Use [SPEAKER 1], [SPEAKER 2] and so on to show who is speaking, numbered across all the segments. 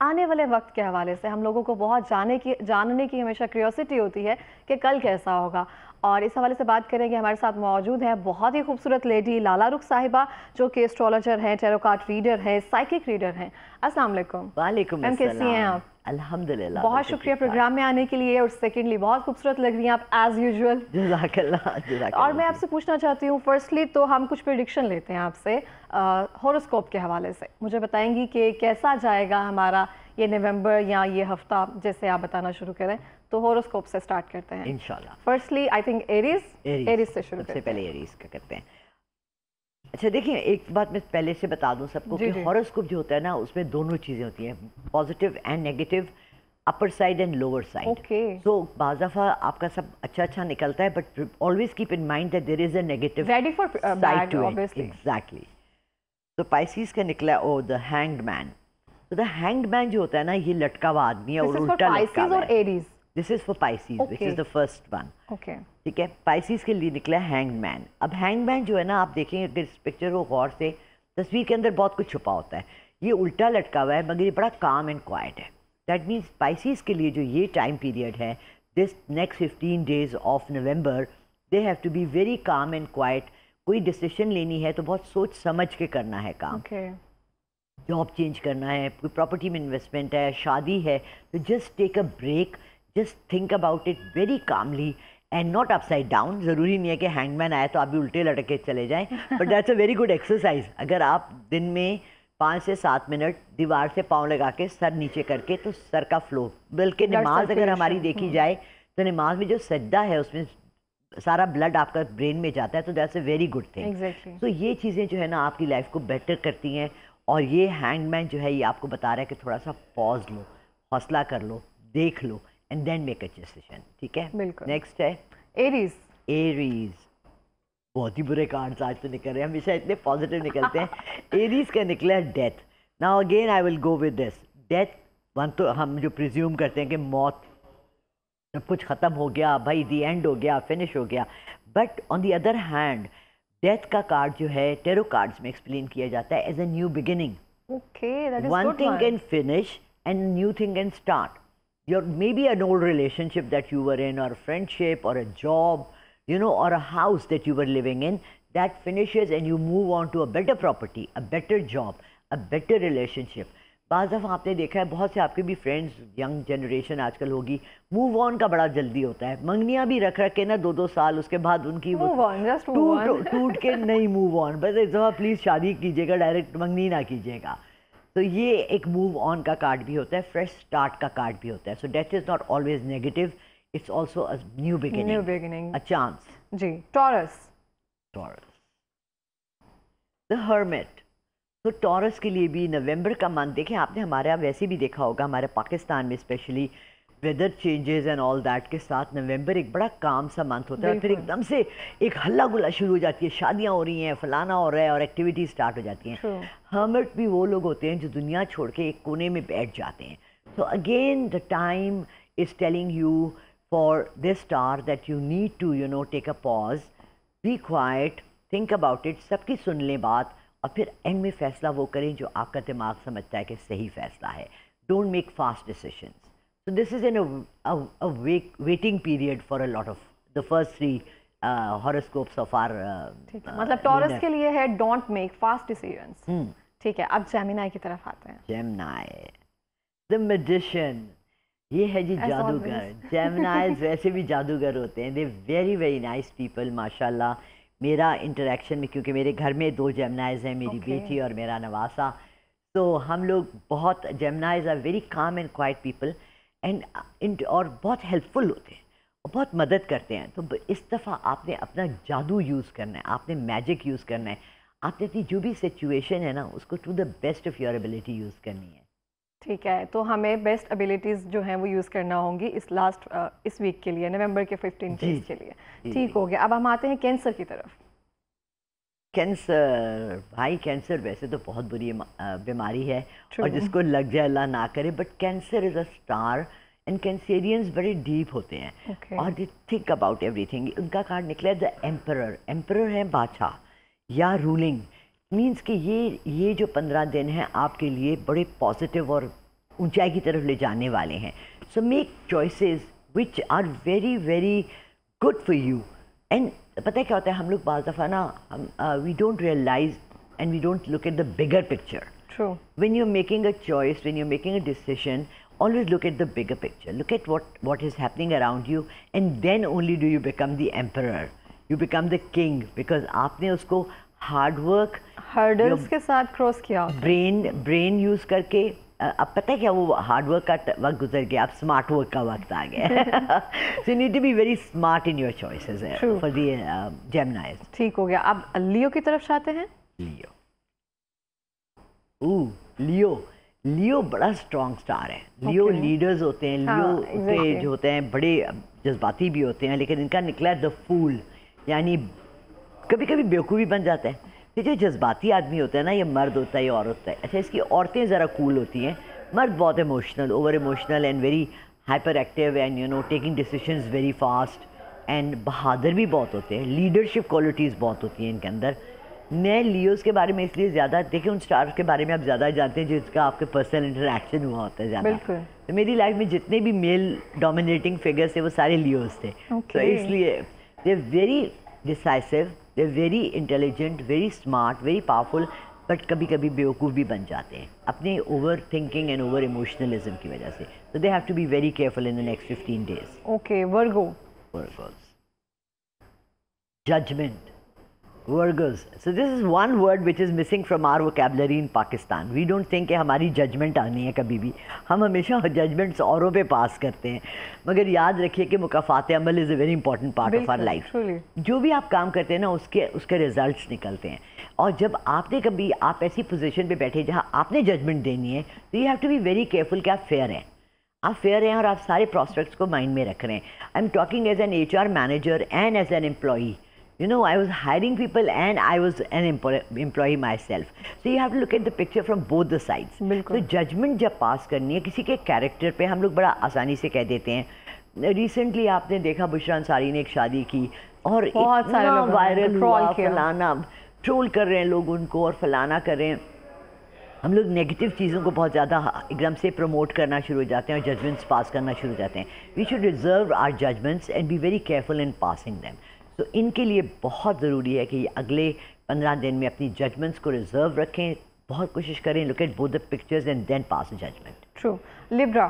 [SPEAKER 1] आने वाले वक्त के हवाले से हम लोगों को बहुत जानने की हमेशा क्यूरियोसिटी होती है कि कल कैसा होगा। और इस हवाले से बात करेंगे, हमारे साथ मौजूद है बहुत ही खूबसूरत लेडी लाला रुख साहिबा, जो कि एस्ट्रोलॉजर हैं, टैरो कार्ड रीडर हैं, साइकिक रीडर हैं। अस्सलाम वालेकुम।
[SPEAKER 2] वालेकुम
[SPEAKER 1] मैम कैसी हैं आप?
[SPEAKER 2] अल्हम्दुलिल्लाह।
[SPEAKER 1] बहुत शुक्रिया प्रोग्राम में आने के लिए, और सेकेंडली बहुत खूबसूरत लग रही हैं आप एज यूजुअल।
[SPEAKER 2] जज़ाकल्लाह।
[SPEAKER 1] और मैं आपसे पूछना चाहती हूँ, फर्स्टली तो हम कुछ प्रेडिक्शन लेते हैं आपसे हॉरोस्कोप के हवाले से। मुझे बताएंगी कि कैसा जाएगा हमारा ये नवंबर या ये हफ्ता, जैसे आप बताना शुरू करें। तो हॉरोस्कोप से स्टार्ट करते हैं
[SPEAKER 2] इंशाल्लाह।
[SPEAKER 1] फर्स्टली आई थिंक एरीज से शुरू करते हैं।
[SPEAKER 2] पहले एरीज का करते हैं। अच्छा देखिए, एक बात मैं पहले से बता दूं सबको कि हॉरोस्कोप जो होता है ना, उसमें दोनों चीज़ें होती हैं, positive and negative, upper side and lower side. So बाज़ दफ़ा आपका सब अच्छा निकलता है, but always keep in mind that there is a negative side to it. Exactly. तो पाइसिस का निकला द हैंग्ड मैन। तो द हैंग्ड मैन जो होता है ना, ये लटका हुआ आदमी है और उल्टा लटका हुआ है। This is for Pisces, which is the first one. ठीक है, पाइसिस के लिए निकला हैंग्ड मैन। अब हैंग्ड मैन जो है ना, आप देखेंगे अगर इस पिक्चर को गौर से, तस्वीर के अंदर बहुत कुछ छुपा होता है। ये उल्टा लटका हुआ है, मगर ये बड़ा काम एंड क्वाइट है। दैट मीन्स पाइसिस के लिए जो ये टाइम पीरियड है, this next 15 days of November, they have to be very calm and quiet. कोई डिसीजन लेनी है तो बहुत सोच समझ के करना है काम। जॉब चेंज करना है, कोई प्रॉपर्टी में इन्वेस्टमेंट है, शादी है, तो just take a break, just think about it very calmly and not upside down. ज़रूरी नहीं है कि हैंगमैन आए तो आप भी उल्टे लटक के चले जाएं, but that's a very good exercise. अगर आप दिन में 5 से 7 मिनट दीवार से पाँव लगा के सर नीचे करके, तो सर का फ्लो, बल्कि नमाज अगर हमारी देखी जाए तो नमाज में जो सजदा है उसमें सारा ब्लड आपका ब्रेन में जाता है, तो that's a very good thing. तो ये चीज़ें जो है ना आपकी लाइफ को बेटर करती हैं। और ये हैंगमैन जो है, ये आपको बता रहा है कि थोड़ा सा पॉज लो, हौसला कर लो, देख लो, and then make a decision. ठीक है, नेक्स्ट है एरीज। एरीज बहुत ही बुरे कार्ड्स आज तो निकल रहे हैं, हमेशा इतने पॉजिटिव निकलते हैं। एरीज का निकला है death. Now again I will go with this death. One तो हम जो प्रिज्यूम करते हैं कि मौत, सब कुछ ख़त्म हो गया भाई, दी एंड हो गया, फिनिश हो गया। But on the other hand, death का कार्ड जो है टेरो कार्ड्स में एक्सप्लेन किया जाता है as a new beginning. One thing can finish and new thing can start. Your may be an old relationship that you were in, or a friendship, or a job, you know, or a house that you were living in, that finishes and you move on to a better property, a better job, a better relationship. बाज़ दफ़ा आपने देखा है, बहुत से आपके भी friends, young generation आजकल होगी, मूव ऑन का बड़ा जल्दी होता है। मंगनियाँ भी रख के ना 2-2 साल, उसके बाद उनकी टूट के नहीं मूव ऑन। बस एक दफ़ा प्लीज़ शादी कीजिएगा, डायरेक्ट मंगनी ना कीजिएगा। तो ये एक मूव ऑन का कार्ड भी होता है, फ्रेश स्टार्ट का कार्ड भी होता है। So death is not always negative, it's also a new beginning, a chance. जी, टॉरस। The hermit. तो टॉरस के लिए भी नवंबर का मंथ, देखें आपने हमारे यहाँ वैसे भी देखा होगा, हमारे पाकिस्तान में specially weather changes and all that के साथ नवंबर एक बड़ा काम सा मंथ होता है। और फिर एकदम से एक हल्ला गुल्ला शुरू हो जाती है, शादियाँ हो रही हैं, फलाना हो रहा है, और एक्टिविटीज स्टार्ट हो जाती हैं। हर्मिट भी वो लोग होते हैं जो दुनिया छोड़ के एक कोने में बैठ जाते हैं। So again the time is telling you for this star that you need to take a pause, be quiet, think about it, सबकी सुन लें बात, और फिर एंड में फैसला वो करें जो आपका दिमाग समझता है कि सही फैसला है। Don't make fast decisions. So this is in a waiting period for a lot of the first 3 horoscopes of our
[SPEAKER 1] मतलब टॉरस के लिए है डोंट मेक फास्ट डिसीजंस। ठीक है, अब जेमिनी की तरफ आते हैं। जेमिनी, द मैजिशियन, ये है जी जादूगर। जेमिनीज वैसे भी जादूगर होते हैं, they very very nice people माशाल्लाह। मेरा इंटरेक्शन में, क्योंकि मेरे घर में 2 जेमिनीज हैं, मेरी बेटी और मेरा नवासा, तो हम लोग बहुत, Geminis are very calm and quiet people and और बहुत हेल्पफुल होते हैं और बहुत मदद करते हैं। तो इस दफ़ा आपने अपना जादू यूज़ करना है, आपने मैजिक यूज़ करना है, आपने अपनी जो भी सिचुएशन है ना, उसको to the best of your ability use करनी है। ठीक है, तो हमें बेस्ट एबिलिटीज़ जो हैं वो यूज़ करना होंगी इस वीक के लिए, नवंबर के 15 डेज के लिए। ठीक हो गया, अब हम आते हैं कैंसर की तरफ। कैंसर, भाई कैंसर वैसे तो बहुत बुरी बीमारी है, और जिसको लग जाए अल्लाह ना करे, but cancer is a star and Cancerians बड़े डीप होते हैं और दे थिंक अबाउट एवरीथिंग। उनका कार्ड निकला है द एम्परर। एम्परर है बादशाह या रूलिंग, मीन्स कि ये जो 15 दिन हैं आपके लिए बड़े पॉजिटिव और
[SPEAKER 2] ऊंचाई की तरफ ले जाने वाले हैं. So make choices which are very very good for you. And पता है क्या होता है, हम लोग बाज़ दफ़ा ना we don't realise and we don't look at the bigger picture.
[SPEAKER 1] True.
[SPEAKER 2] When you're making a choice, when you're making a decision, always look at the bigger picture. Look at what is happening around you, and then only do you become the emperor. You become the king because आपने उसको hard work,
[SPEAKER 1] hurdles के साथ cross किया.
[SPEAKER 2] brain use करके. अब पता है क्या, वो हार्ड वर्क का वक्त गुजर गया, अब स्मार्ट वर्क का वक्त आ गया. So you need to be very smart in your choices for the Geminis.
[SPEAKER 1] ठीक हो गया. अब लियो की तरफ जाते हैं.
[SPEAKER 2] लियो बड़ा स्ट्रॉन्ग स्टार है. लियो लीडर्स होते हैं. लियो के जो होते हैं बड़े जज्बाती भी होते हैं, लेकिन इनका निकला द फूल, यानी कभी कभी बेवकूफ़ी बन जाता है. ये जो जज्बाती आदमी होता है ना, ये मर्द होता है या औरत होता है. अच्छा, इसकी औरतें ज़रा कूल होती हैं, मर्द बहुत emotional, over emotional and very hyper active and you know taking decisions very fast and बहादुर भी बहुत होते हैं. लीडरशिप क्वालिटीज़ बहुत होती हैं इनके अंदर. मैं लियोस के बारे में इसलिए ज़्यादा, देखिए उन स्टार्स के बारे में आप ज़्यादा जानते हैं जिसका आपके पर्सनल इंटरेक्शन हुआ होता है ज़्यादा. तो मेरी लाइफ में जितने भी मेल डोमिनेटिंग फिगर्स थे वो सारे लियोस थे. तो इसलिए they very decisive, they very intelligent, very smart, very powerful, but कभी कभी बेवकूफ़ भी बन जाते हैं अपने over thinking and over emotionalism की वजह से. तो they have to be very careful in the next 15 days.
[SPEAKER 1] Okay, Virgo.
[SPEAKER 2] Judgment. Virgos. So this is one word which is missing from our vocabulary in Pakistan. We don't think कि हमारी judgement आनी है कभी भी. हम हमेशा judgements औरों पे पास करते हैं, मगर याद रखिए कि मुकाफ़ात अमल is a very important part of our life. जो भी आप काम करते हैं ना, उसके रिजल्ट्स निकलते हैं. और जब आपने कभी आप ऐसी पोजीशन पे बैठे जहाँ आपने जजमेंट देनी है, तो you have to be very careful कि आप फेयर हैं. आप फेयर हैं और आप सारे प्रॉस्पेक्ट्स को माइंड में रख रहे हैं. I am talking as an HR manager and as an employee. You know, I was hiring people and I was an employee myself. So you have to look at the picture from both the sides.
[SPEAKER 1] बिल्कुल.
[SPEAKER 2] तो judgement जब पास करनी है किसी के character पे, हम लोग बड़ा आसानी से कह देते हैं. रिसेंटली आपने देखा बुशरा अंसारी ने एक शादी की और इतना वायरल हुआ, फलाना ट्रोल कर रहे हैं लोग उनको और फलाना कर रहे हैं. हम लोग नेगेटिव चीज़ों को बहुत ज़्यादा एकदम से प्रमोट करना शुरू हो जाते हैं और जजमेंट्स पास करना शुरू हो जाते हैं. We should reserve our judgements and be very careful in passing them. तो इनके लिए बहुत ज़रूरी है कि अगले 15 दिन में अपनी जजमेंट्स को रिजर्व रखें, बहुत कोशिश करें. Look at both the pictures and then pass a judgement.
[SPEAKER 1] True. Libra.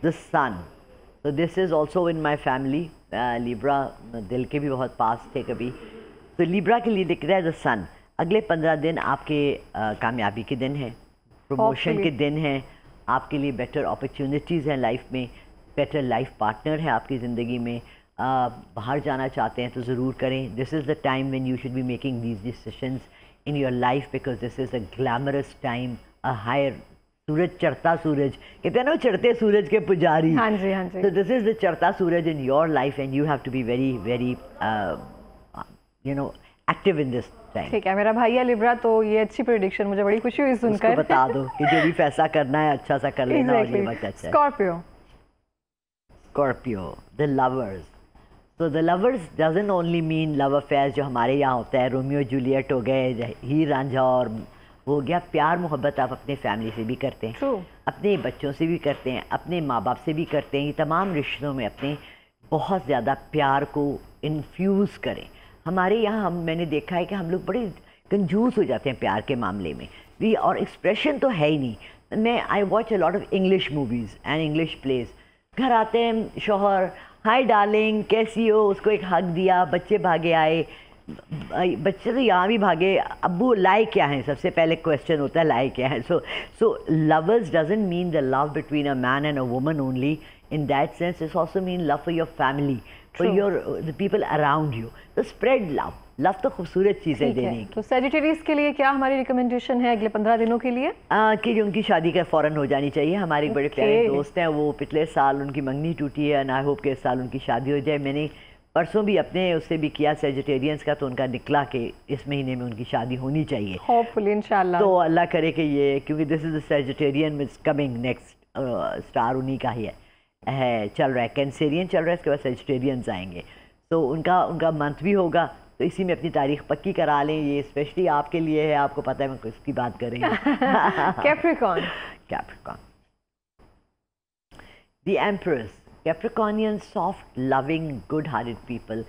[SPEAKER 2] The sun. तो this is also in my family. Libra दिल के भी बहुत पास थे कभी. तो लिब्रा के लिए दिख रहा है द सन. अगले 15 दिन आपके कामयाबी के दिन हैं, प्रमोशन के दिन हैं, आपके लिए बेटर अपॉर्चुनिटीज़ हैं लाइफ में, बेटर लाइफ पार्टनर है आपकी ज़िंदगी में. बाहर जाना चाहते हैं तो ज़रूर करें. This is the time when you should be making these decisions in your life because this is a glamorous time, a higher सूरज, चढ़ता सूरज कहते हैं ना, चढ़ते सूरज के पुजारी.
[SPEAKER 1] हाँ जी, हाँ जी.
[SPEAKER 2] तो दिस इज़ द चढ़ता सूरज in your life and you have to be very very you know active in this time.
[SPEAKER 1] ठीक है, मेरा भाई है लिब्रा, तो ये अच्छी प्रेडिक्शन, मुझे बड़ी खुशी हुई सुनकर.
[SPEAKER 2] उसको बता दो कि जो भी फैसला करना है अच्छा सा कर लेना. और ये बात अच्छा है. Scorpio, the lovers. So the lovers doesn't only mean love affairs जो हमारे यहाँ होता है, रोमियो जूलियट हो गए, हीर रांझा और वो गया. प्यार मोहब्बत आप अपने फैमिली से भी करते हैं.
[SPEAKER 1] True.
[SPEAKER 2] अपने बच्चों से भी करते हैं, अपने माँ बाप से भी करते हैं. ये तमाम रिश्तों में अपने बहुत ज़्यादा प्यार को इन्फ्यूज़ करें. हमारे यहाँ मैंने देखा है कि हम लोग बड़े कंजूस हो जाते हैं प्यार के मामले में भी, और एक्सप्रेशन तो है ही नहीं. I watch a lot of English movies and English plays. घर आते हैं शोहर, हाय डार्लिंग कैसी हो, उसको एक हक दिया, बच्चे भागे आए. बच्चे तो यहाँ भी भागे, अब्बू लाए क्या हैं, सबसे पहले क्वेश्चन होता है लाए क्या है. So lovers doesn't mean the love between a man and a woman only. in that sense it's also mean love for your family. True. For the people around you. So spread love. Love तो खूबसूरत चीज़ है देने की.
[SPEAKER 1] तो Sagittarius के लिए क्या हमारी रिकमेंडेशन है अगले 15 दिनों के लिए?
[SPEAKER 2] कि उनकी शादी का फ़ौरन हो जानी चाहिए. हमारे बड़े प्यारे दोस्त हैं, वो पिछले साल उनकी मंगनी टूटी है एंड आई होप कि इस साल उनकी शादी हो जाए. मैंने परसों भी अपने उससे भी किया सेजिटेरियंस का, तो उनका निकला कि इस महीने में उनकी शादी होनी चाहिए.
[SPEAKER 1] होपफुली इंशाल्लाह.
[SPEAKER 2] तो अल्लाह करे कि ये, क्योंकि this is the Sagittarian is coming next, star उन्हीं का ही है चल रहा है. कैंसेरियन चल रहा है, इसके बाद सेजिटेरियंस आएंगे. तो उनका मंथ भी होगा तो इसी में अपनी तारीख पक्की करा लें, ये स्पेशली आपके लिए है, आपको पता है मैं किसकी बात कर रही हूँ।
[SPEAKER 1] Capricorn.
[SPEAKER 2] Capricorn, the empress, Capricornian soft loving good hearted people.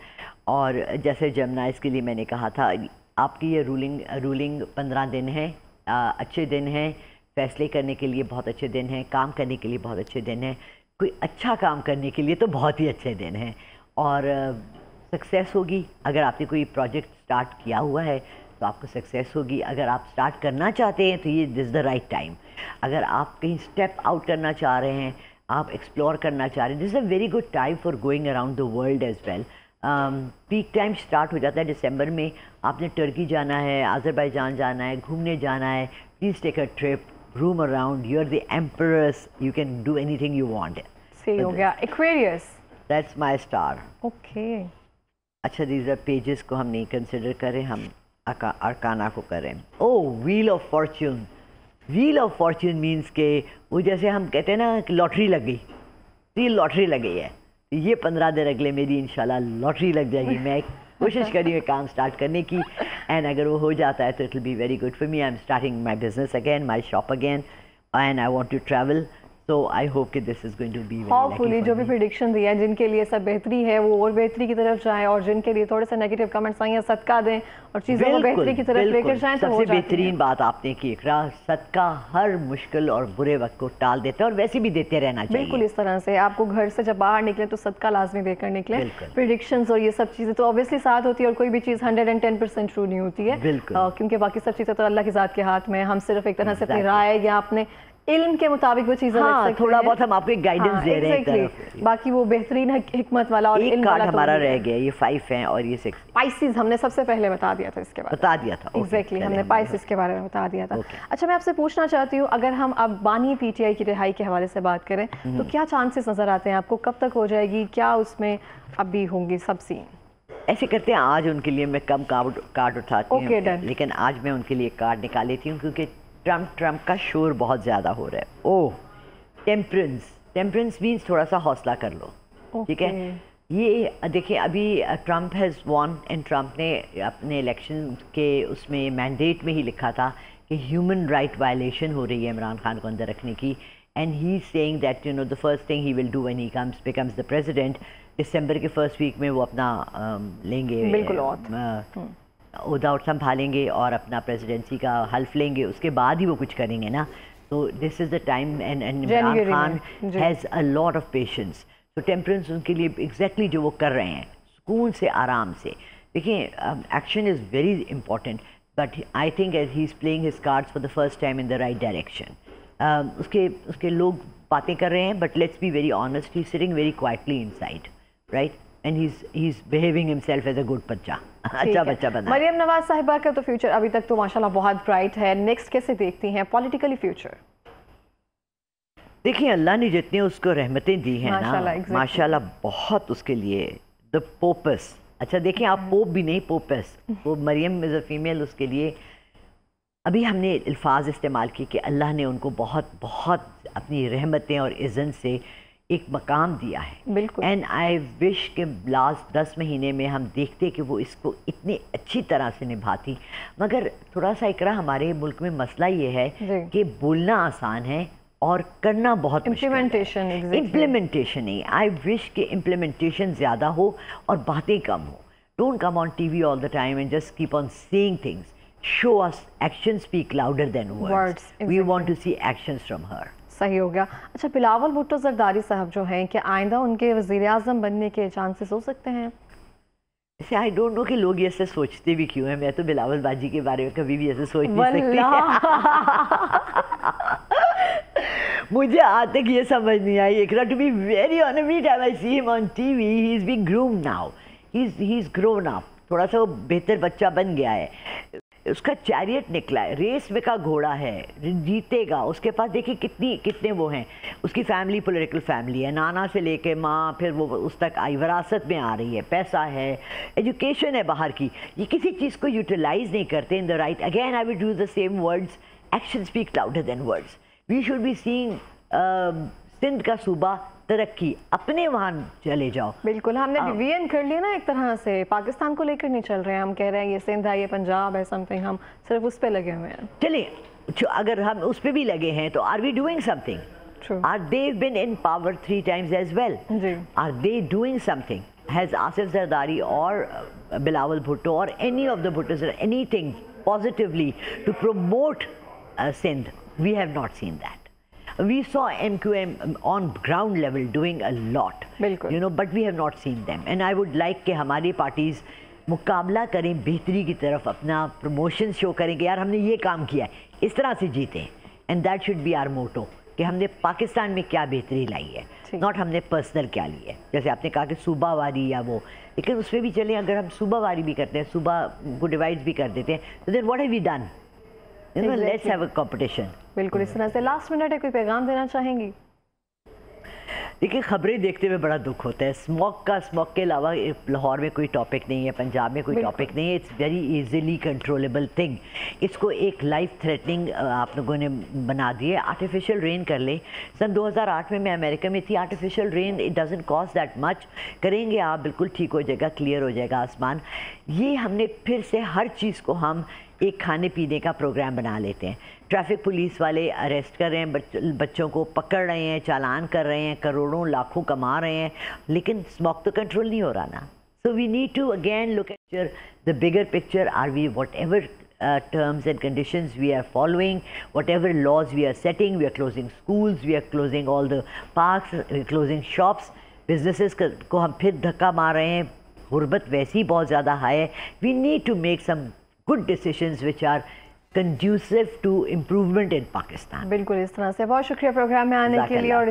[SPEAKER 2] और जैसे जेमिनाइज के लिए मैंने कहा था, आपकी ये रूलिंग 15 दिन है, अच्छे दिन हैं, फैसले करने के लिए बहुत अच्छे दिन हैं, काम करने के लिए बहुत अच्छे दिन हैं, कोई अच्छा काम करने के लिए तो बहुत ही अच्छे दिन हैं, और सक्सेस होगी। अगर आपने कोई प्रोजेक्ट स्टार्ट किया हुआ है तो आपको सक्सेस होगी। अगर आप स्टार्ट करना चाहते हैं तो ये दिस द राइट टाइम। अगर आप कहीं स्टेप आउट करना चाह रहे हैं, आप एक्सप्लोर करना चाह रहे हैं, this is a very good time for going around the world as well. Peak time start हो जाता है दिसंबर में। आपने टर्की जाना है, अज़रबैजान जाना है, घूमने जाना है, please take a trip, roam around, you're the empress, you can do anything you want.
[SPEAKER 1] सही हो गया। Aquarius,
[SPEAKER 2] that's my star.
[SPEAKER 1] Okay.
[SPEAKER 2] अच्छा, these are pages को हम नहीं कंसिडर करें, हम अरकाना को करें। Oh, Wheel of Fortune. Wheel of Fortune means के वो जैसे हम कहते हैं ना कि लॉटरी लग गई, तो ये लॉटरी लग गई है, ये 15 दिन अगले मेरी इंशाल्लाह लॉटरी लग जाएगी। मैं कोशिश करी है काम स्टार्ट करने की, एंड अगर वो हो जाता है तो it will be very good for me. I am starting my business again, my shop again, and I want to travel, so I hope कि this is going to be
[SPEAKER 1] hopefully जो भी prediction दिया है, जिनके लिए सब बेहतरी है वो और बेहतरी की तरफ जाए, और जिनके लिए थोड़े से नेगेटिव कमेंट्स आए हैं सदका दें और चीज़ों को बेहतरी की तरफ लेकर जाएं, तो
[SPEAKER 2] सबसे बेहतरीन बात आपने की इकरा, सदका हर मुश्किल और बुरे वक्त को टाल देता है, और वैसे भी देते रहना चाहिए।
[SPEAKER 1] बिल्कुल इस तरह से आपको घर से जब बाहर निकले तो सदका लाजमी देकर निकले। प्रेडिक्शंस और ये सब चीज़ें तो ऑब्वियसली साथ होती है, और कोई भी चीज़ 110% ट्रू नहीं होती है, क्योंकि बाकी सब चीज़ें तो अल्लाह की ज़ात के हाथ में। हम सिर्फ एक तरह से अपनी राय या अपने इल्म के मुताबिक वो चीज़ें रख सकते हैं,
[SPEAKER 2] थोड़ा बहुत हम आपको एक गाइडेंस दे रहे हैं।
[SPEAKER 1] बाकी वो बेहतरीन हिकमत वाला और
[SPEAKER 2] इल्म वाला हमारा रह गया, ये 5 हैं और ये 6।
[SPEAKER 1] पाइसिस हमने सबसे पहले बता दिया था, इसके बारे में
[SPEAKER 2] बता दिया था।
[SPEAKER 1] एग्जैक्टली हमने पाइसिस के बारे में बता दिया था। अच्छा, मैं आपसे पूछना चाहती हूँ, अगर हम अब बानी पीटीआई की रिहाई के हवाले से बात करें तो क्या चांसेस नजर आते हैं आपको, कब तक हो जाएगी, क्या उसमें अभी होंगी सब सीन?
[SPEAKER 2] ऐसे करते हैं, आज उनके लिए मैं कम कार्ड उठाती हूँ, लेकिन आज मैं उनके लिए कार्ड निकाल लेती हूँ, क्योंकि ट्रम्प का शोर बहुत ज़्यादा हो रहा है। ओह, टेम्परेंस मीन्स थोड़ा सा हौसला कर लो, ठीक है। ये देखिए, अभी Trump has won, and Trump ने अपने इलेक्शन के उसमें मैंडेट में ही लिखा था कि ह्यूमन राइट वायलेशन हो रही है इमरान खान को अंदर रखने की, and he saying that the first thing he will do when he becomes the president, दिसंबर के फर्स्ट वीक में वो अपना लेंगे,
[SPEAKER 1] बिल्कुल
[SPEAKER 2] उदाउट संभालेंगे और अपना प्रेसिडेंसी का हल्फ लेंगे, उसके बाद ही वो कुछ करेंगे ना। तो this is the time, and Imran Khan has a lot of patience. तो टेम्परेंस उनके लिए एग्जैक्टली जो वो कर रहे हैं, सुकून से, आराम से। देखिए, action is very important, but I think he is playing his cards for the first time in the right direction. उसके लोग बातें कर रहे हैं, but let's be very honest, he is sitting very quietly inside, right, and he is behaving himself as a good बच्चा, अच्छा बच्चा बना।
[SPEAKER 1] मरियम नवाज साहिबा का तो फ्यूचर अभी तक तो माशाल्लाह बहुत ब्राइट है, नेक्स्ट कैसे देखती हैं पॉलिटिकली फ्यूचर?
[SPEAKER 2] देखिए, अल्लाह ने जितने उसको रहमतें दी हैं ना, माशाल्लाह बहुत उसके लिए। द पोपस, अच्छा देखिए, आप पोप भी नहीं, पोपस, वो मरियम इज़ अ फीमेल, उसके लिए अभी हमने अल्फाज इस्तेमाल किए कि अल्लाह ने उनको बहुत बहुत अपनी रहमतें और इज़्ज़त से एक मकाम दिया है।
[SPEAKER 1] बिल्कुल।
[SPEAKER 2] एंड आई विश के लास्ट 10 महीने में हम देखते कि वो इसको इतनी अच्छी तरह से निभाती। मगर थोड़ा सा इकरा, हमारे मुल्क में मसला ये है कि बोलना आसान है और करना बहुत
[SPEAKER 1] इम्प्लीमेंटेशन
[SPEAKER 2] नहीं। आई विश के इम्प्लीमेंटेशन ज़्यादा हो और बातें कम हो। Don't come on TV all the time and just keep on saying things. Show us, action speak louder than words. We want to see actions from her.
[SPEAKER 1] सही हो गया। अच्छा, बिलावल भुट्टो जरदारी साहब जो हैं, कि आइंदा उनके वज़ीर-ए-आज़म बनने के चांसेस हो सकते हैं?
[SPEAKER 2] ऐसे आई डोंट नो कि लोग ऐसे सोचते भी क्यों हैं। मैं तो बिलावल बाजी के बारे में कभी भी ऐसे सोच नहीं सकती। मुझे आज तक ये समझ नहीं आई। Iqra, to be very honest, every time I see him on TV, he is being groomed now, he is grown up, थोड़ा सा वो बेहतर बच्चा बन गया है। उसका चैरियट निकला है, रेस में का घोड़ा है, जीतेगा। उसके पास देखिए कितने वो हैं, उसकी फैमिली पॉलिटिकल फैमिली है, नाना से लेके माँ, फिर वो उस तक आई, विरासत में आ रही है, पैसा है, एजुकेशन है बाहर की। ये किसी चीज़ को यूटिलाइज नहीं करते in the right. Again I will use the same words, action speak louder than words. We should be seeing Sindh का सूबा तरक्की, अपने वहाँ चले जाओ।
[SPEAKER 1] बिल्कुल, हमने डिवीजन कर लिया ना एक तरह से, पाकिस्तान को लेकर नहीं चल रहे हैं, हम कह रहे हैं ये सिंध है, ये पंजाब है, समथिंग, हम सिर्फ उस पे लगे हुए हैं।
[SPEAKER 2] चलिए अगर हम उस पे भी लगे हैं तो are we doing something? Are they been in power 3 times as well? Are they doing something? Has Asif Zardari or Bilawal Bhutto or any of the Bhuttos or anything positively to promote Sindh? We have not seen that. We saw MQM on ground level doing a lot, you know, but we have not seen them. And I would like कि हमारी parties मुकाबला करें बेहतरी की तरफ, अपना promotion show करें कि यार हमने ये काम किया है, इस तरह से जीते। And that should be our motto कि हमने पाकिस्तान में क्या बेहतरी लाई है, नॉट हमने पर्सनल क्या ली है। जैसे आपने कहा कि सूबावारी या वो, लेकिन उसमें भी चलें, अगर हम सूबावारी भी करते हैं, सूबा को डिवाइड भी कर देते हैं, तो then what have we done? You know, let's have a competition.
[SPEAKER 1] बिल्कुल, इस तरह से लास्ट मिनट है, कोई पैगाम देना चाहेंगी?
[SPEAKER 2] देखिए, खबरें देखते हुए बड़ा दुख होता है। स्मोक के अलावा लाहौर में कोई टॉपिक नहीं है, पंजाब में कोई टॉपिक नहीं है। It's very easily controllable thing. इसको एक लाइफ थ्रेटनिंग आप लोगों ने बना दिए। आर्टिफिशियल रेन कर ले। सन 2008 में मैं अमेरिका में थी। Artificial rain it doesn't cost that much. करेंगे आप, बिल्कुल ठीक हो जाएगा, क्लियर हो जाएगा आसमान। ये हमने फिर से हर चीज़ को हम एक खाने पीने का प्रोग्राम बना लेते हैं। ट्रैफिक पुलिस वाले अरेस्ट कर रहे हैं, बच्चों को पकड़ रहे हैं, चालान कर रहे हैं, करोड़ों लाखों कमा रहे हैं, लेकिन स्मोक तो कंट्रोल नहीं हो रहा ना। So we need to again look at the bigger picture. Are we whatever terms and conditions we are following, whatever laws we are setting, we are closing schools, we are closing all the parks, we are closing shops, businesses को हम फिर धक्का मार रहे हैं। गुर्बत वैसी बहुत ज़्यादा हाई है। We need to make some good decisions which are conducive to improvement in Pakistan.
[SPEAKER 1] बिल्कुल, इस तरह से बहुत शुक्रिया प्रोग्राम में आने के लिए। और